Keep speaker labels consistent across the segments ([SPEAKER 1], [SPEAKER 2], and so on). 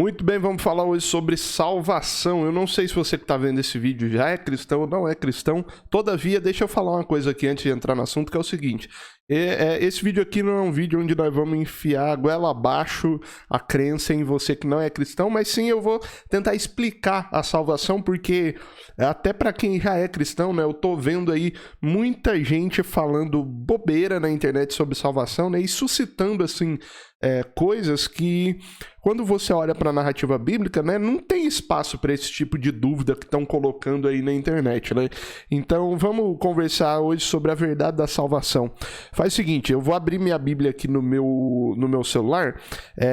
[SPEAKER 1] Muito bem, vamos falar hoje sobre salvação. Eu não sei se você que está vendo esse vídeo já é cristão ou não é cristão. Todavia, deixa eu falar uma coisa aqui antes de entrar no assunto, que é o seguinte. Esse vídeo aqui não é um vídeo onde nós vamos enfiar a goela abaixo a crença em você que não é cristão, mas sim eu vou tentar explicar a salvação, porque até para quem já é cristão, né, eu tô vendo aí muita gente falando bobeira na internet sobre salvação, né, e suscitando assim coisas que, quando você olha para a narrativa bíblica, né, não tem espaço para esse tipo de dúvida que estão colocando aí na internet, né? Então vamos conversar hoje sobre a verdade da salvação. Faz o seguinte, eu vou abrir minha Bíblia aqui no meu celular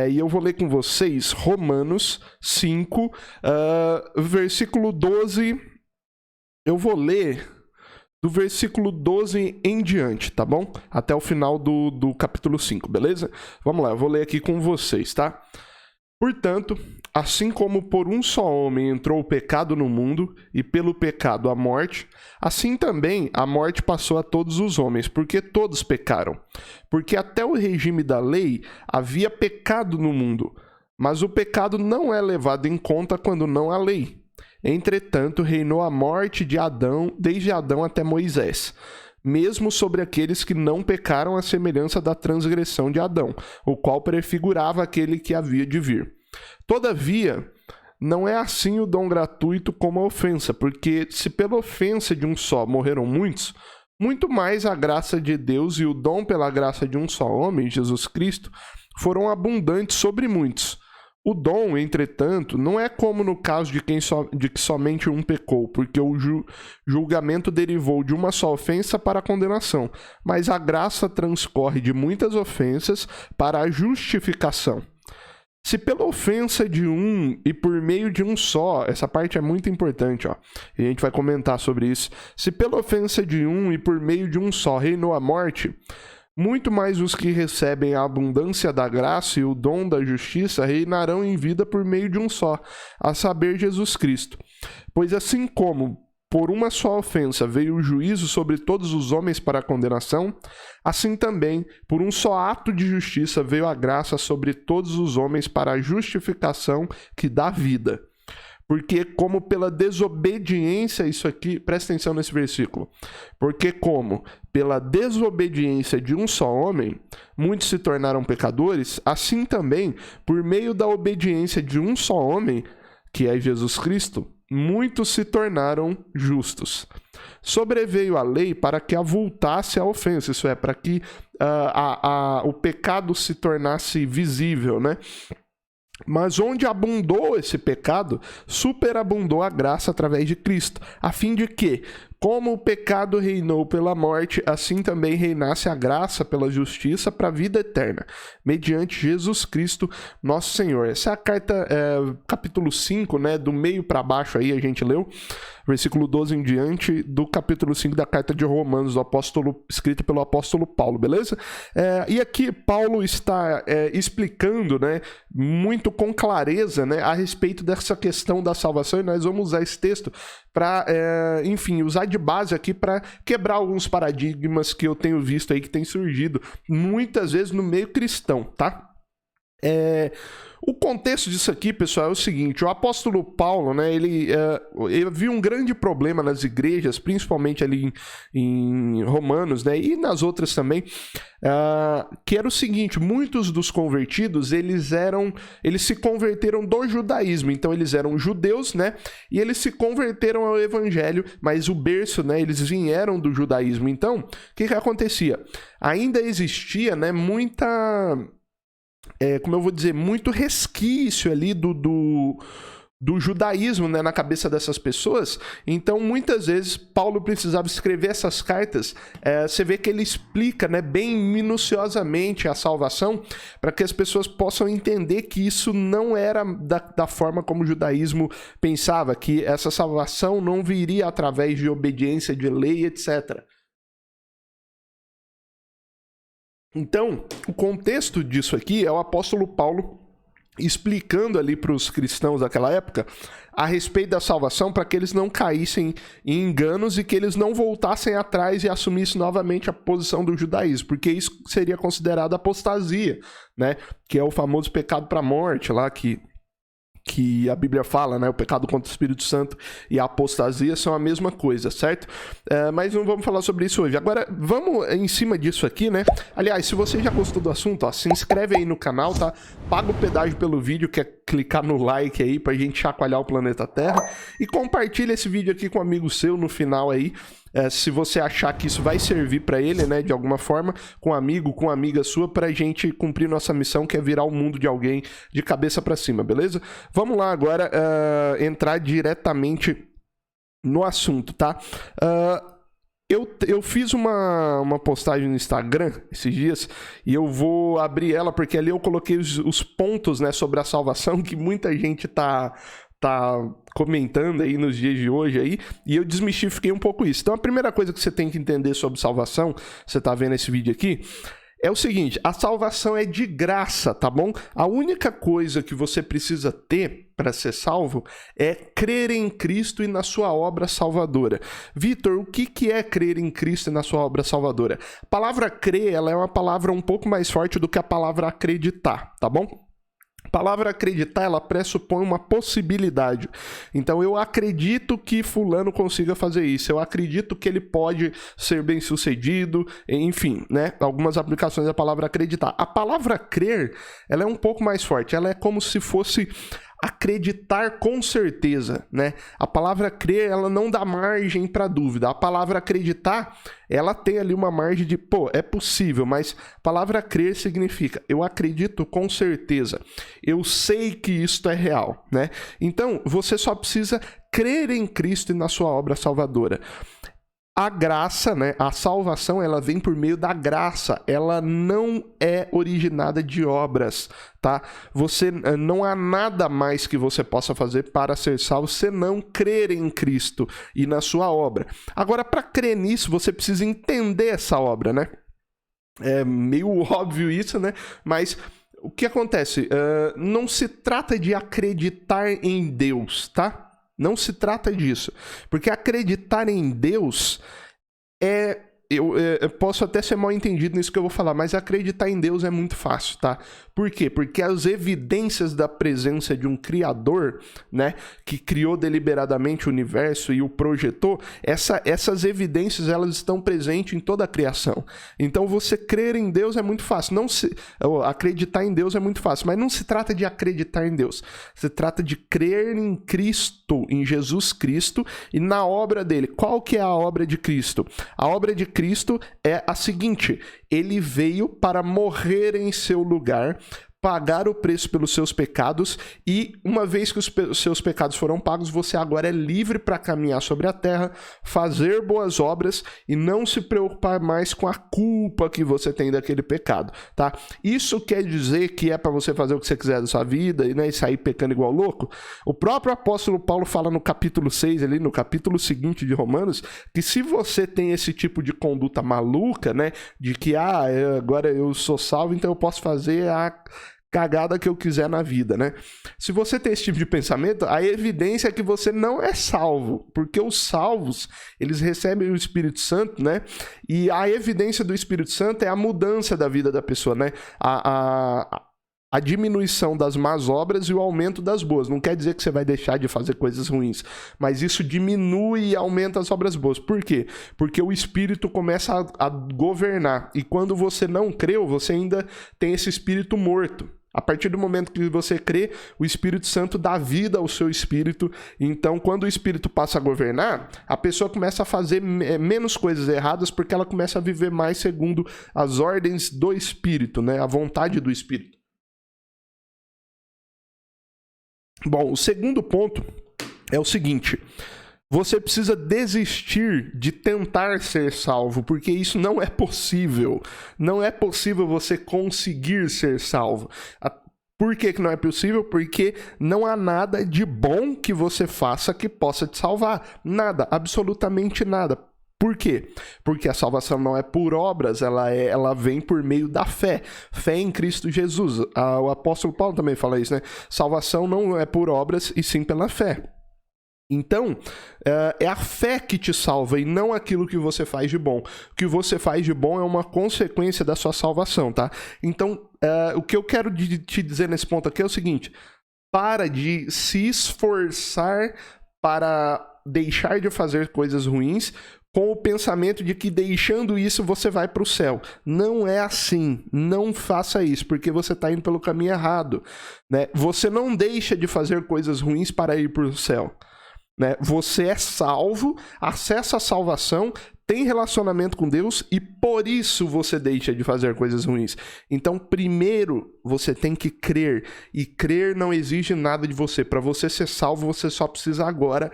[SPEAKER 1] e eu vou ler com vocês Romanos 5, versículo 12. Eu vou ler do versículo 12 em diante, tá bom? Até o final do capítulo 5, beleza? Vamos lá, eu vou ler aqui com vocês, tá? Portanto, assim como por um só homem entrou o pecado no mundo, e pelo pecado a morte, assim também a morte passou a todos os homens, porque todos pecaram. Porque até o regime da lei havia pecado no mundo, mas o pecado não é levado em conta quando não há lei. Entretanto, reinou a morte de Adão, desde Adão até Moisés, mesmo sobre aqueles que não pecaram à semelhança da transgressão de Adão, o qual prefigurava aquele que havia de vir. Todavia, não é assim o dom gratuito como a ofensa, porque se pela ofensa de um só morreram muitos, muito mais a graça de Deus e o dom pela graça de um só homem, Jesus Cristo, foram abundantes sobre muitos. O dom, entretanto, não é como no caso de que somente um pecou, porque o julgamento derivou de uma só ofensa para a condenação, mas a graça transcorre de muitas ofensas para a justificação. Se pela ofensa de um e por meio de um só, essa parte é muito importante, ó, e a gente vai comentar sobre isso. Se pela ofensa de um e por meio de um só reinou a morte, muito mais os que recebem a abundância da graça e o dom da justiça reinarão em vida por meio de um só, a saber, Jesus Cristo. Pois assim como por uma só ofensa veio o juízo sobre todos os homens para a condenação, assim também, por um só ato de justiça veio a graça sobre todos os homens para a justificação que dá vida. Porque como pela desobediência, isso aqui, presta atenção nesse versículo, porque como pela desobediência de um só homem, muitos se tornaram pecadores, assim também, por meio da obediência de um só homem, que é Jesus Cristo, muitos se tornaram justos. Sobreveio a lei para que avultasse a ofensa, isso é, para que o pecado se tornasse visível, né? Mas onde abundou esse pecado, superabundou a graça através de Cristo, a fim de que, como o pecado reinou pela morte, assim também reinasse a graça pela justiça para a vida eterna, mediante Jesus Cristo, nosso Senhor. Essa é a carta, capítulo 5, né, do meio para baixo aí a gente leu, versículo 12 em diante do capítulo 5 da carta de Romanos, escrito pelo apóstolo Paulo, beleza? E aqui Paulo está explicando, né, muito com clareza, né, a respeito dessa questão da salvação, e nós vamos usar esse texto para, enfim, usar de base aqui para quebrar alguns paradigmas que eu tenho visto aí que tem surgido muitas vezes no meio cristão, tá? O contexto disso aqui, pessoal, é o seguinte: o apóstolo Paulo, né, ele viu um grande problema nas igrejas, principalmente ali em Romanos, né, e nas outras também, que era o seguinte: muitos dos convertidos, eles se converteram do judaísmo, então eles eram judeus, né, e eles se converteram ao evangelho, mas o berço, né, eles vieram do judaísmo. Então, o que acontecia? Ainda existia, né, como eu vou dizer, muito resquício ali do judaísmo, né, na cabeça dessas pessoas. Então, muitas vezes, Paulo precisava escrever essas cartas. Você vê que ele explica, né, bem minuciosamente a salvação, para que as pessoas possam entender que isso não era da forma como o judaísmo pensava, que essa salvação não viria através de obediência de lei, etc. Então, o contexto disso aqui é o apóstolo Paulo explicando ali para os cristãos daquela época a respeito da salvação, para que eles não caíssem em enganos e que eles não voltassem atrás e assumissem novamente a posição do judaísmo, porque isso seria considerado apostasia, né? Que é o famoso pecado para a morte lá, que que a Bíblia fala, né? O pecado contra o Espírito Santo e a apostasia são a mesma coisa, certo? Mas não vamos falar sobre isso hoje. Agora, vamos em cima disso aqui, né? Aliás, se você já gostou do assunto, ó, se inscreve aí no canal, tá? Paga o pedágio pelo vídeo, que é clicar no like aí pra gente chacoalhar o planeta Terra. E compartilha esse vídeo aqui com um amigo seu no final aí. Se você achar que isso vai servir pra ele, né, de alguma forma, com um amigo, com uma amiga sua, pra gente cumprir nossa missão, que é virar o mundo de alguém de cabeça pra cima, beleza? Vamos lá agora entrar diretamente no assunto, tá? Eu fiz uma postagem no Instagram esses dias e eu vou abrir ela porque ali eu coloquei os pontos, né, sobre a salvação que muita gente tá comentando aí nos dias de hoje aí, e eu desmistifiquei um pouco isso. Então a primeira coisa que você tem que entender sobre salvação, você tá vendo esse vídeo aqui, é o seguinte: a salvação é de graça, tá bom? A única coisa que você precisa ter para ser salvo é crer em Cristo e na sua obra salvadora. Vitor, o que é crer em Cristo e na sua obra salvadora? A palavra crer, ela é uma palavra um pouco mais forte do que a palavra acreditar, tá bom? A palavra acreditar, ela pressupõe uma possibilidade. Então, eu acredito que fulano consiga fazer isso. Eu acredito que ele pode ser bem-sucedido. Enfim, né? Algumas aplicações da palavra acreditar. A palavra crer, ela é um pouco mais forte. Ela é como se fosse acreditar com certeza, né? A palavra crer, ela não dá margem para dúvida. A palavra acreditar, ela tem ali uma margem de, é possível, mas a palavra crer significa, eu acredito com certeza. Eu sei que isto é real, né? Então, você só precisa crer em Cristo e na sua obra salvadora. A graça, né, a salvação, ela vem por meio da graça, ela não é originada de obras, tá? Não há nada mais que você possa fazer para ser salvo senão crer em Cristo e na sua obra. Agora, para crer nisso, você precisa entender essa obra, né? É meio óbvio isso, né? Mas o que acontece? Não se trata de acreditar em Deus, tá? Não se trata disso. Porque acreditar em Deus é... Eu posso até ser mal entendido nisso que eu vou falar, mas acreditar em Deus é muito fácil, tá? Por quê? Porque as evidências da presença de um Criador, né, que criou deliberadamente o universo e o projetou, essas evidências, elas estão presentes em toda a criação. Então, você crer em Deus é muito fácil. Acreditar em Deus é muito fácil, mas não se trata de acreditar em Deus. Se trata de crer em Cristo, em Jesus Cristo e na obra dele. Qual que é a obra de Cristo? A obra de Cristo é a seguinte: ele veio para morrer em seu lugar, pagar o preço pelos seus pecados, e uma vez que os seus pecados foram pagos, você agora é livre para caminhar sobre a terra, fazer boas obras e não se preocupar mais com a culpa que você tem daquele pecado, tá? Isso quer dizer que é para você fazer o que você quiser da sua vida e, né, e sair pecando igual louco? O próprio apóstolo Paulo fala no capítulo 6, ali no capítulo seguinte de Romanos, que se você tem esse tipo de conduta maluca, né, de que agora eu sou salvo, então eu posso fazer a cagada que eu quiser na vida, né? Se você tem esse tipo de pensamento, a evidência é que você não é salvo, porque os salvos, eles recebem o Espírito Santo, né? E a evidência do Espírito Santo é a mudança da vida da pessoa, né? A diminuição das más obras e o aumento das boas. Não quer dizer que você vai deixar de fazer coisas ruins, mas isso diminui e aumenta as obras boas. Por quê? Porque o Espírito começa a governar. E quando você não creu, você ainda tem esse espírito morto. A partir do momento que você crê, o Espírito Santo dá vida ao seu espírito. Então, quando o Espírito passa a governar, a pessoa começa a fazer menos coisas erradas, porque ela começa a viver mais segundo as ordens do Espírito, né? A vontade do Espírito. Bom, o segundo ponto é o seguinte: você precisa desistir de tentar ser salvo, porque isso não é possível. Não é possível você conseguir ser salvo. Por que não é possível? Porque não há nada de bom que você faça que possa te salvar. Nada, absolutamente nada. Por quê? Porque a salvação não é por obras, ela vem por meio da fé. Fé em Cristo Jesus. O apóstolo Paulo também fala isso, né? Salvação não é por obras, e sim pela fé. Então, é a fé que te salva e não aquilo que você faz de bom. O que você faz de bom é uma consequência da sua salvação, tá? Então, o que eu quero te dizer nesse ponto aqui é o seguinte: para de se esforçar para deixar de fazer coisas ruins com o pensamento de que deixando isso você vai para o céu. Não é assim. Não faça isso, porque você está indo pelo caminho errado, né? Você não deixa de fazer coisas ruins para ir para o céu, né? Você é salvo, acessa a salvação, tem relacionamento com Deus e por isso você deixa de fazer coisas ruins. Então, primeiro, você tem que crer. E crer não exige nada de você. Para você ser salvo, você só precisa agora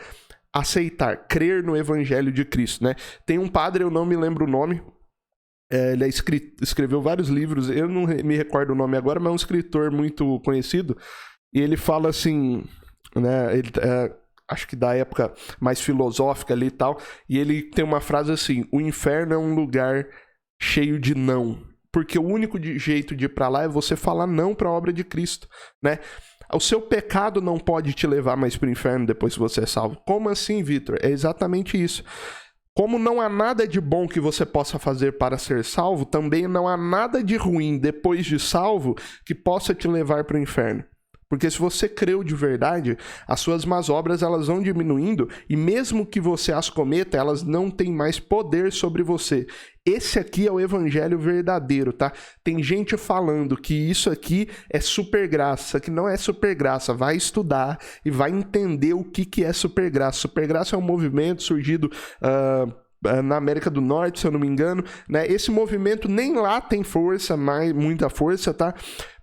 [SPEAKER 1] aceitar, crer no Evangelho de Cristo, né? Tem um padre, eu não me lembro o nome, ele escreveu vários livros, eu não me recordo o nome agora, mas é um escritor muito conhecido, e ele fala assim, né? Acho que da época mais filosófica ali e tal, e ele tem uma frase assim: o inferno é um lugar cheio de não, porque o único jeito de ir pra lá é você falar não pra obra de Cristo, né? O seu pecado não pode te levar mais pro inferno depois que você é salvo. Como assim, Vitor? É exatamente isso. Como não há nada de bom que você possa fazer para ser salvo, também não há nada de ruim depois de salvo que possa te levar para o inferno. Porque se você creu de verdade, as suas más obras elas vão diminuindo e mesmo que você as cometa, elas não têm mais poder sobre você. Esse aqui é o evangelho verdadeiro, tá? Tem gente falando que isso aqui é super graça, que não é super graça. Vai estudar e vai entender o que é super graça. Super graça é um movimento surgido na América do Norte, se eu não me engano, né? Esse movimento nem lá tem força, muita força, tá?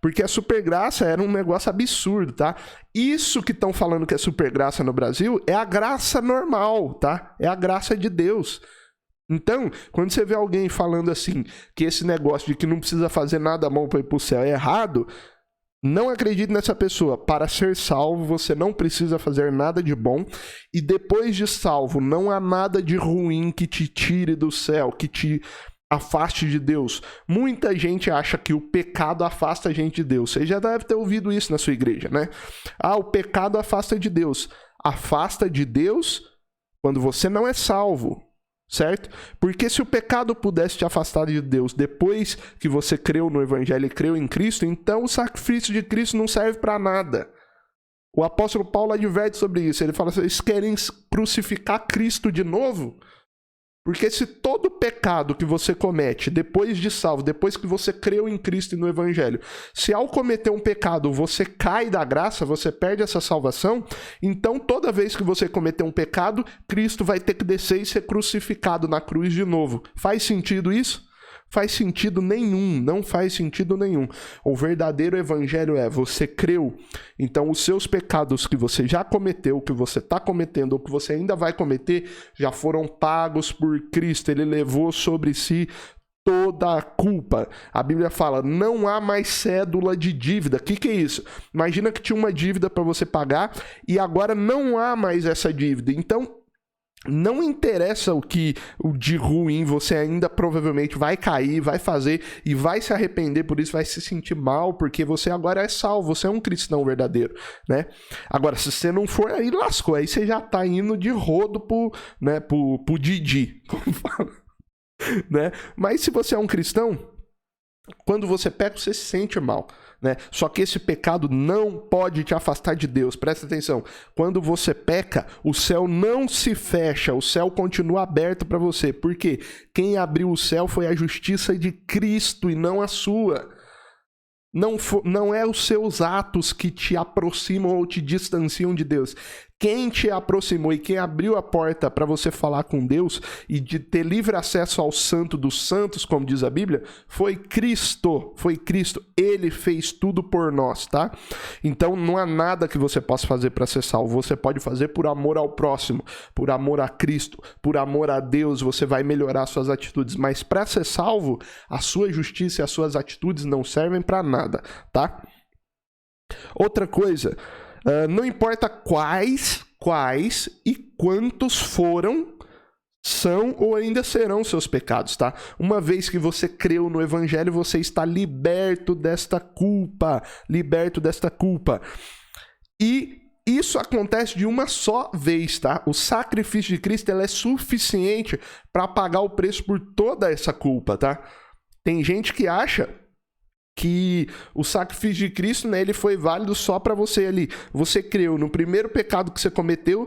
[SPEAKER 1] Porque a supergraça era um negócio absurdo, tá? Isso que estão falando que é supergraça no Brasil é a graça normal, tá? É a graça de Deus. Então, quando você vê alguém falando assim, que esse negócio de que não precisa fazer nada bom para ir pro céu é errado, não acredite nessa pessoa. Para ser salvo, você não precisa fazer nada de bom. E depois de salvo, não há nada de ruim que te tire do céu, que te afaste de Deus. Muita gente acha que o pecado afasta a gente de Deus. Você já deve ter ouvido isso na sua igreja, né? Ah, o pecado afasta de Deus. Afasta de Deus quando você não é salvo. Certo? Porque se o pecado pudesse te afastar de Deus depois que você creu no Evangelho e creu em Cristo, então o sacrifício de Cristo não serve para nada. O apóstolo Paulo adverte sobre isso. Ele fala assim: vocês querem crucificar Cristo de novo? Porque se todo pecado que você comete depois de salvo, depois que você creu em Cristo e no Evangelho, se ao cometer um pecado você cai da graça, você perde essa salvação, então toda vez que você cometer um pecado, Cristo vai ter que descer e ser crucificado na cruz de novo. Faz sentido isso? Faz sentido nenhum, não faz sentido nenhum. O verdadeiro evangelho é: você creu, então os seus pecados que você já cometeu, que você está cometendo ou que você ainda vai cometer, já foram pagos por Cristo. Ele levou sobre si toda a culpa. A Bíblia fala: não há mais cédula de dívida. O que é isso? Imagina que tinha uma dívida para você pagar e agora não há mais essa dívida. Então, não interessa o de ruim você ainda provavelmente vai cair, vai fazer e vai se arrepender por isso, vai se sentir mal, porque você agora é salvo, você é um cristão verdadeiro, né? Agora, se você não for, aí lascou, aí você já tá indo de rodo pro Didi, como fala, né? Mas se você é um cristão, quando você peca, você se sente mal, né? Só que esse pecado não pode te afastar de Deus. Presta atenção. Quando você peca, o céu não se fecha, o céu continua aberto para você. Por quê? Quem abriu o céu foi a justiça de Cristo e não a sua. Não é os seus atos que te aproximam ou te distanciam de Deus. Quem te aproximou e quem abriu a porta para você falar com Deus e de ter livre acesso ao Santo dos Santos, como diz a Bíblia, foi Cristo. Foi Cristo. Ele fez tudo por nós, tá? Então não há nada que você possa fazer para ser salvo. Você pode fazer por amor ao próximo, por amor a Cristo, por amor a Deus. Você vai melhorar suas atitudes. Mas para ser salvo, a sua justiça e as suas atitudes não servem para nada, tá? Outra coisa... não importa quais e quantos são ou ainda serão seus pecados, tá? Uma vez que você creu no Evangelho, você está liberto desta culpa, E isso acontece de uma só vez, tá? O sacrifício de Cristo é suficiente para pagar o preço por toda essa culpa, tá? Tem gente que acha que o sacrifício de Cristo, né, ele foi válido só para você ali. Você creu no primeiro pecado que você cometeu,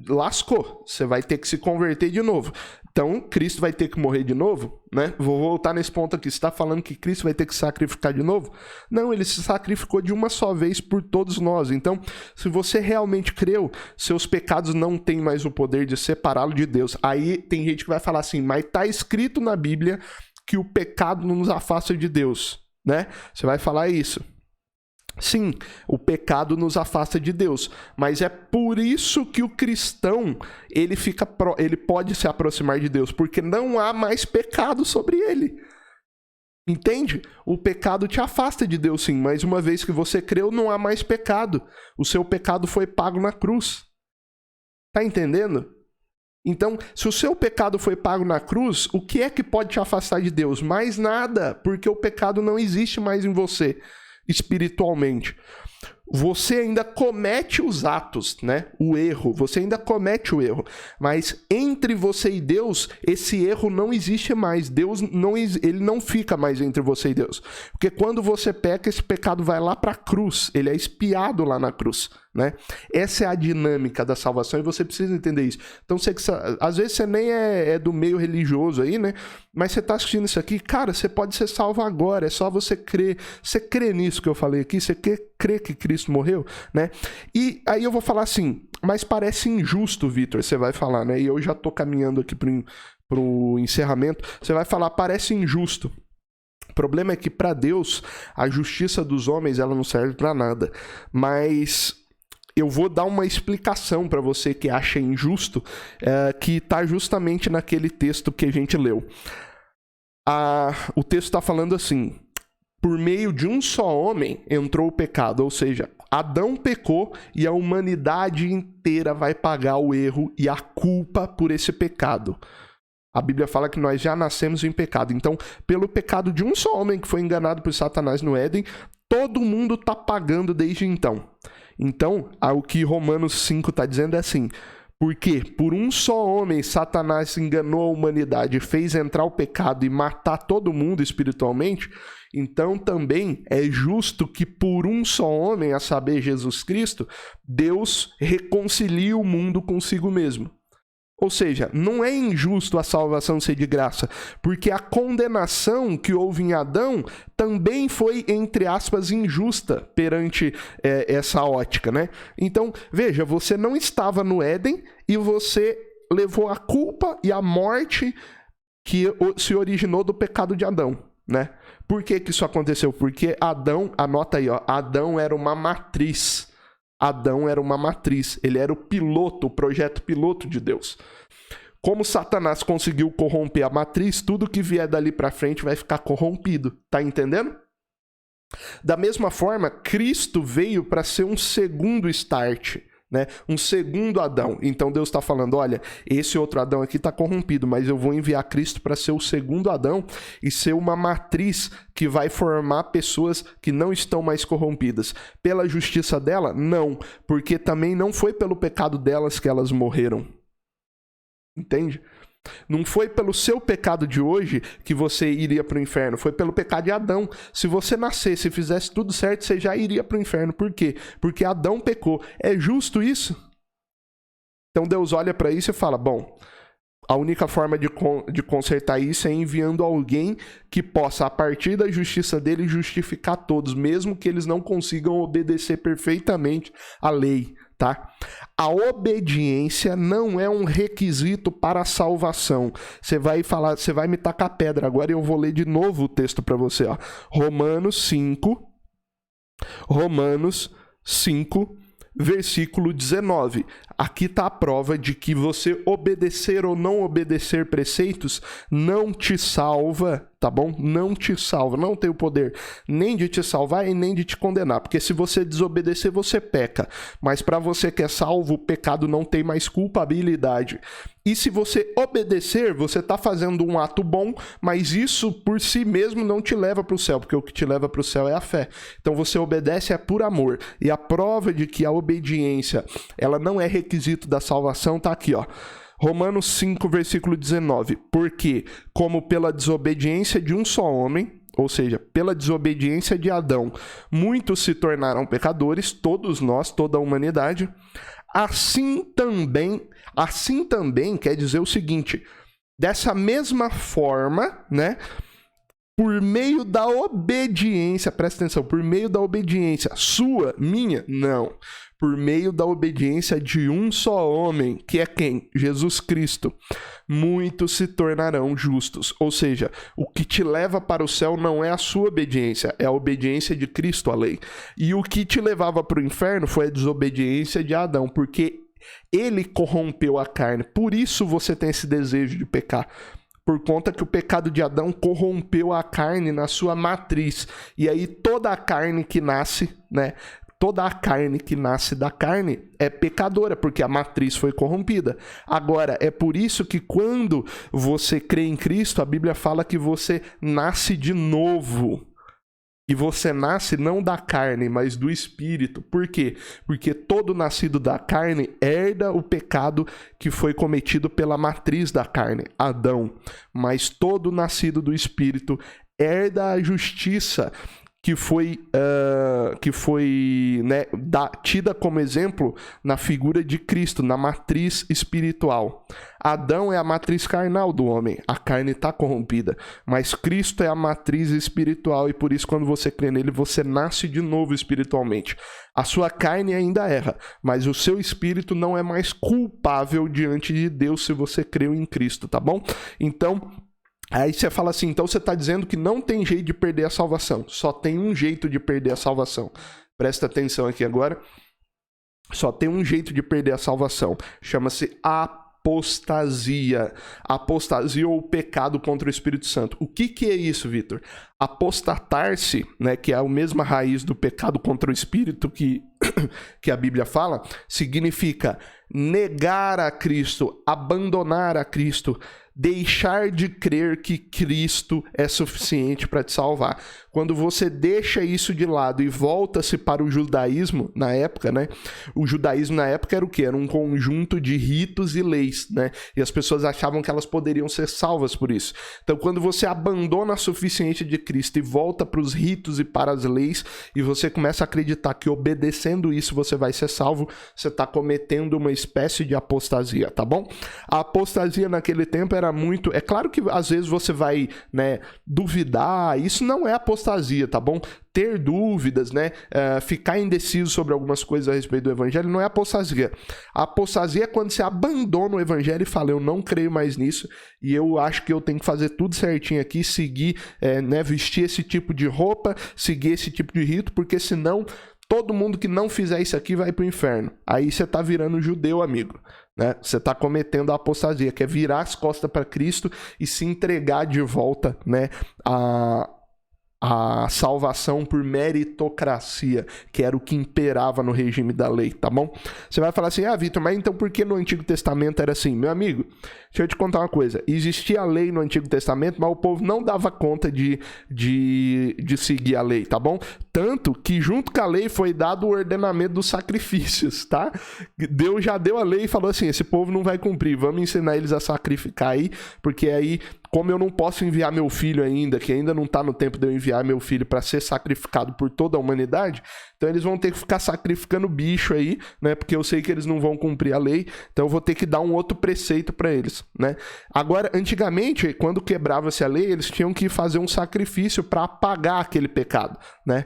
[SPEAKER 1] lascou. Você vai ter que se converter de novo. Então, Cristo vai ter que morrer de novo, né? Vou voltar nesse ponto aqui. Você está falando que Cristo vai ter que sacrificar de novo? Não, ele se sacrificou de uma só vez por todos nós. Então, se você realmente creu, seus pecados não têm mais o poder de separá-lo de Deus. Aí tem gente que vai falar assim, mas está escrito na Bíblia que o pecado não nos afasta de Deus, né? Você vai falar isso. Sim, o pecado nos afasta de Deus, mas é por isso que o cristão, ele pode se aproximar de Deus, porque não há mais pecado sobre ele. Entende? O pecado te afasta de Deus, sim, mas uma vez que você creu, não há mais pecado. O seu pecado foi pago na cruz. Tá entendendo? Então, se o seu pecado foi pago na cruz, o que é que pode te afastar de Deus? Mais nada, porque o pecado não existe mais em você, espiritualmente. Você ainda comete os atos, né? O erro, você ainda comete o erro, mas entre você e Deus, esse erro não existe mais. Deus ele não fica mais entre você e Deus, porque quando você peca, esse pecado vai lá para a cruz, ele é expiado lá na cruz, né? Essa é a dinâmica da salvação e você precisa entender isso. Então, às vezes você nem é do meio religioso aí, né? Mas você tá assistindo isso aqui, cara, você pode ser salvo agora, é só você crer. Você crê nisso que eu falei aqui? Você crê que Cristo morreu, né? E aí eu vou falar assim, mas parece injusto, Vitor, você vai falar, né? E eu já tô caminhando aqui pro encerramento. Você vai falar, parece injusto. O problema é que para Deus, a justiça dos homens, ela não serve para nada. Mas eu vou dar uma explicação para você que acha injusto, que está justamente naquele texto que a gente leu. O texto está falando assim, por meio de um só homem entrou o pecado, ou seja, Adão pecou e a humanidade inteira vai pagar o erro e a culpa por esse pecado. A Bíblia fala que nós já nascemos em pecado. Então, pelo pecado de um só homem que foi enganado por Satanás no Éden, todo mundo está pagando desde então. Então, o que Romanos 5 está dizendo é assim, porque por um só homem Satanás enganou a humanidade, fez entrar o pecado e matar todo mundo espiritualmente, então também é justo que por um só homem, a saber, Jesus Cristo, Deus reconcilie o mundo consigo mesmo. Ou seja, não é injusto a salvação ser de graça, porque a condenação que houve em Adão também foi, entre aspas, injusta perante essa ótica, né? Então, veja, você não estava no Éden e você levou a culpa e a morte que se originou do pecado de Adão, né? Por que isso aconteceu? Porque Adão, anota aí, ó, Adão era uma matriz. Adão era uma matriz, ele era o piloto, o projeto piloto de Deus. Como Satanás conseguiu corromper a matriz, tudo que vier dali para frente vai ficar corrompido, tá entendendo? Da mesma forma, Cristo veio para ser um segundo start, né? Um segundo Adão. Então Deus está falando, olha, esse outro Adão aqui está corrompido, mas eu vou enviar Cristo para ser o segundo Adão e ser uma matriz que vai formar pessoas que não estão mais corrompidas. Pela justiça dela? Não, porque também não foi pelo pecado delas que elas morreram. Entende? Não foi pelo seu pecado de hoje que você iria para o inferno, foi pelo pecado de Adão. Se você nascesse e fizesse tudo certo, você já iria para o inferno. Por quê? Porque Adão pecou. É justo isso? Então Deus olha para isso e fala, bom, a única forma de consertar isso é enviando alguém que possa, a partir da justiça dele, justificar todos, mesmo que eles não consigam obedecer perfeitamente à lei. Tá? A obediência não é um requisito para a salvação. Você vai falar, você vai me tacar pedra. Agora eu vou ler de novo o texto para você. Ó. Romanos 5, versículo 19. Aqui está a prova de que você obedecer ou não obedecer preceitos não te salva, tá bom? Não te salva, não tem o poder nem de te salvar e nem de te condenar, porque se você desobedecer, você peca, mas para você que é salvo, o pecado não tem mais culpabilidade. E se você obedecer, você está fazendo um ato bom, mas isso por si mesmo não te leva para o céu, porque o que te leva para o céu é a fé. Então você obedece por amor, e a prova de que a obediência ela não é requisito da salvação está aqui, ó. Romanos 5, versículo 19. Porque, como pela desobediência de um só homem, ou seja, pela desobediência de Adão, muitos se tornaram pecadores, todos nós, toda a humanidade. Assim também quer dizer o seguinte, dessa mesma forma, né, por meio da obediência, presta atenção, por meio da obediência sua, minha, não, por meio da obediência de um só homem, que é quem? Jesus Cristo. Muitos se tornarão justos. Ou seja, o que te leva para o céu não é a sua obediência, é a obediência de Cristo à lei. E o que te levava para o inferno foi a desobediência de Adão, porque ele corrompeu a carne. Por isso você tem esse desejo de pecar. Por conta que o pecado de Adão corrompeu a carne na sua matriz. E aí toda a carne que nasce, né? Toda a carne que nasce da carne é pecadora, porque a matriz foi corrompida. Agora, é por isso que quando você crê em Cristo, a Bíblia fala que você nasce de novo. E você nasce não da carne, mas do Espírito. Por quê? Porque todo nascido da carne herda o pecado que foi cometido pela matriz da carne, Adão. Mas todo nascido do Espírito herda a justiça que foi né, tida como exemplo na figura de Cristo, na matriz espiritual. Adão é a matriz carnal do homem, a carne está corrompida, mas Cristo é a matriz espiritual e por isso quando você crê nele, você nasce de novo espiritualmente. A sua carne ainda erra, mas o seu espírito não é mais culpável diante de Deus se você creu em Cristo, tá bom? Então, aí você fala assim, então você está dizendo que não tem jeito de perder a salvação. Só tem um jeito de perder a salvação. Presta atenção aqui agora. Só tem um jeito de perder a salvação. Chama-se apostasia. Apostasia ou pecado contra o Espírito Santo. O que é isso, Vitor? Apostatar-se, né, que é a mesma raiz do pecado contra o Espírito que a Bíblia fala, significa negar a Cristo, abandonar a Cristo, deixar de crer que Cristo é suficiente para te salvar. Quando você deixa isso de lado e volta-se para o judaísmo, na época, né? O judaísmo na época era o quê? Era um conjunto de ritos e leis, né? E as pessoas achavam que elas poderiam ser salvas por isso. Então, quando você abandona a suficiência de Cristo e volta para os ritos e para as leis, e você começa a acreditar que obedecendo isso você vai ser salvo, você está cometendo uma espécie de apostasia, tá bom? A apostasia naquele tempo era muito... É claro que às vezes você vai, né, duvidar, isso não é apostasia, tá bom? Ter dúvidas, né, ficar indeciso sobre algumas coisas a respeito do evangelho não é apostasia. A apostasia é quando você abandona o evangelho e fala, eu não creio mais nisso e eu acho que eu tenho que fazer tudo certinho aqui, seguir, né, vestir esse tipo de roupa, seguir esse tipo de rito, porque senão todo mundo que não fizer isso aqui vai pro inferno. Aí você tá virando judeu, amigo. Né? Você está cometendo a apostasia, que é virar as costas para Cristo e se entregar de volta, né, a salvação por meritocracia, que era o que imperava no regime da lei, tá bom? Você vai falar assim, Vitor, mas então por que no Antigo Testamento era assim? Meu amigo, deixa eu te contar uma coisa, existia a lei no Antigo Testamento, mas o povo não dava conta de seguir a lei, tá bom? Tanto que junto com a lei foi dado o ordenamento dos sacrifícios, tá? Deus já deu a lei e falou assim, esse povo não vai cumprir, vamos ensinar eles a sacrificar aí, porque aí, como eu não posso enviar meu filho ainda, que ainda não está no tempo de eu enviar meu filho para ser sacrificado por toda a humanidade, então eles vão ter que ficar sacrificando bicho aí, né? Porque eu sei que eles não vão cumprir a lei, então eu vou ter que dar um outro preceito para eles, né? Agora, antigamente, quando quebrava-se a lei, eles tinham que fazer um sacrifício para apagar aquele pecado, né?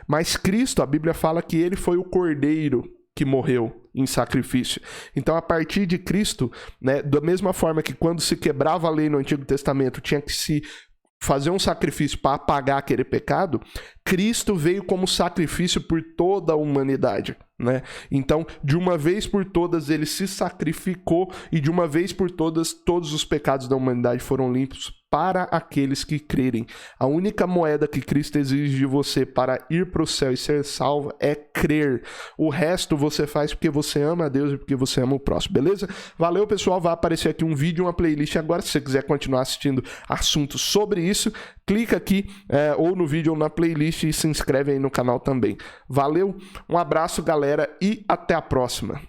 [SPEAKER 1] Mas Cristo, a Bíblia fala que ele foi o cordeiro que morreu em sacrifício. Então, a partir de Cristo, né, da mesma forma que quando se quebrava a lei no Antigo Testamento, tinha que se fazer um sacrifício para apagar aquele pecado, Cristo veio como sacrifício por toda a humanidade, né? Então, de uma vez por todas, ele se sacrificou e de uma vez por todas, todos os pecados da humanidade foram limpos para aqueles que crerem. A única moeda que Cristo exige de você para ir para o céu e ser salvo é crer. O resto você faz porque você ama a Deus e porque você ama o próximo, beleza? Valeu, pessoal. Vai aparecer aqui um vídeo, uma playlist agora. Se você quiser continuar assistindo assuntos sobre isso, clica aqui ou no vídeo ou na playlist e se inscreve aí no canal também. Valeu, um abraço, galera, e até a próxima.